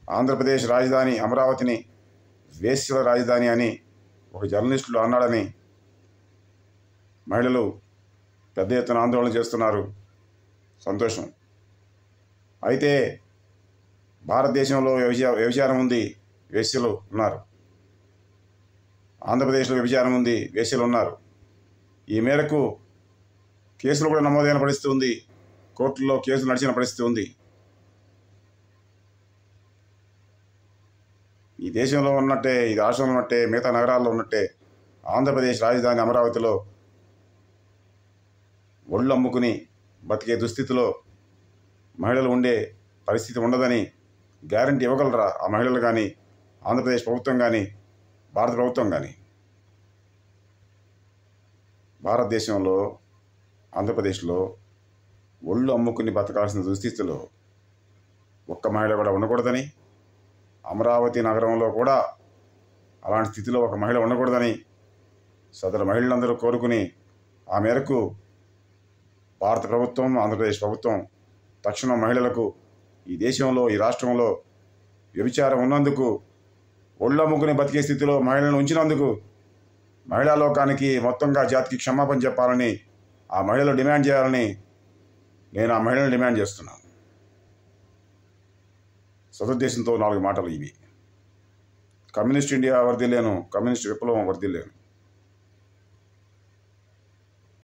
ఆంధ్రప్రదేశ్ రాజధాని అమరావతిని వేశ్యల రాజధాని అని ఒక జర్నలిస్టులు అన్నాడని మహిళలు పెద్ద ఎత్తున ఆందోళన చేస్తున్నారు. సంతోషం. అయితే భారతదేశంలో వ్యభిచారం ఉంది, వేశ్యలు ఉన్నారు. ఆంధ్రప్రదేశ్లో వ్యభిచారం ఉంది, వేశ్యలు ఉన్నారు. ఈ మేరకు కేసులు కూడా నమోదైన పరిస్థితి ఉంది. కోర్టుల్లో కేసులు నడిచిన పరిస్థితి ఉంది. ఈ దేశంలో ఉన్నట్టే, ఈ రాష్ట్రంలో ఉన్నట్టే, మిగతా నగరాల్లో ఉన్నట్టే ఆంధ్రప్రదేశ్ రాజధాని అమరావతిలో ఒళ్ళు అమ్ముకుని బతికే దుస్థితిలో మహిళలు ఉండే పరిస్థితి ఉండదని గ్యారంటీ ఇవ్వగలరా ఆ మహిళలు కానీ, ఆంధ్రప్రదేశ్ ప్రభుత్వం కానీ, భారత ప్రభుత్వం కానీ? భారతదేశంలో ఆంధ్రప్రదేశ్లో ఒళ్ళు అమ్ముకుని బతకాల్సిన దుస్థితిలో ఒక్క మహిళ కూడా ఉండకూడదని, అమరావతి నగరంలో కూడా అలాంటి స్థితిలో ఒక మహిళ ఉండకూడదని సదరు మహిళలందరూ కోరుకుని ఆ మేరకు భారత ప్రభుత్వం, ఆంధ్రప్రదేశ్ ప్రభుత్వం తక్షణం మహిళలకు ఈ దేశంలో, ఈ రాష్ట్రంలో వ్యభిచారం ఉన్నందుకు, ఒళ్ళమ్ముకుని బతికే స్థితిలో మహిళలను ఉంచినందుకు మహిళా లోకానికి, మొత్తంగా జాతికి క్షమాపణ చెప్పాలని ఆ మహిళలు డిమాండ్ చేయాలని నేను ఆ మహిళలను డిమాండ్ చేస్తున్నాను. సదుద్దేశంతో 4 మాటలు ఇవి. కమ్యూనిస్ట్ ఇండియా వర్ధిల్లేను, కమ్యూనిస్ట్ విప్లవం వర్ధిల్లేను.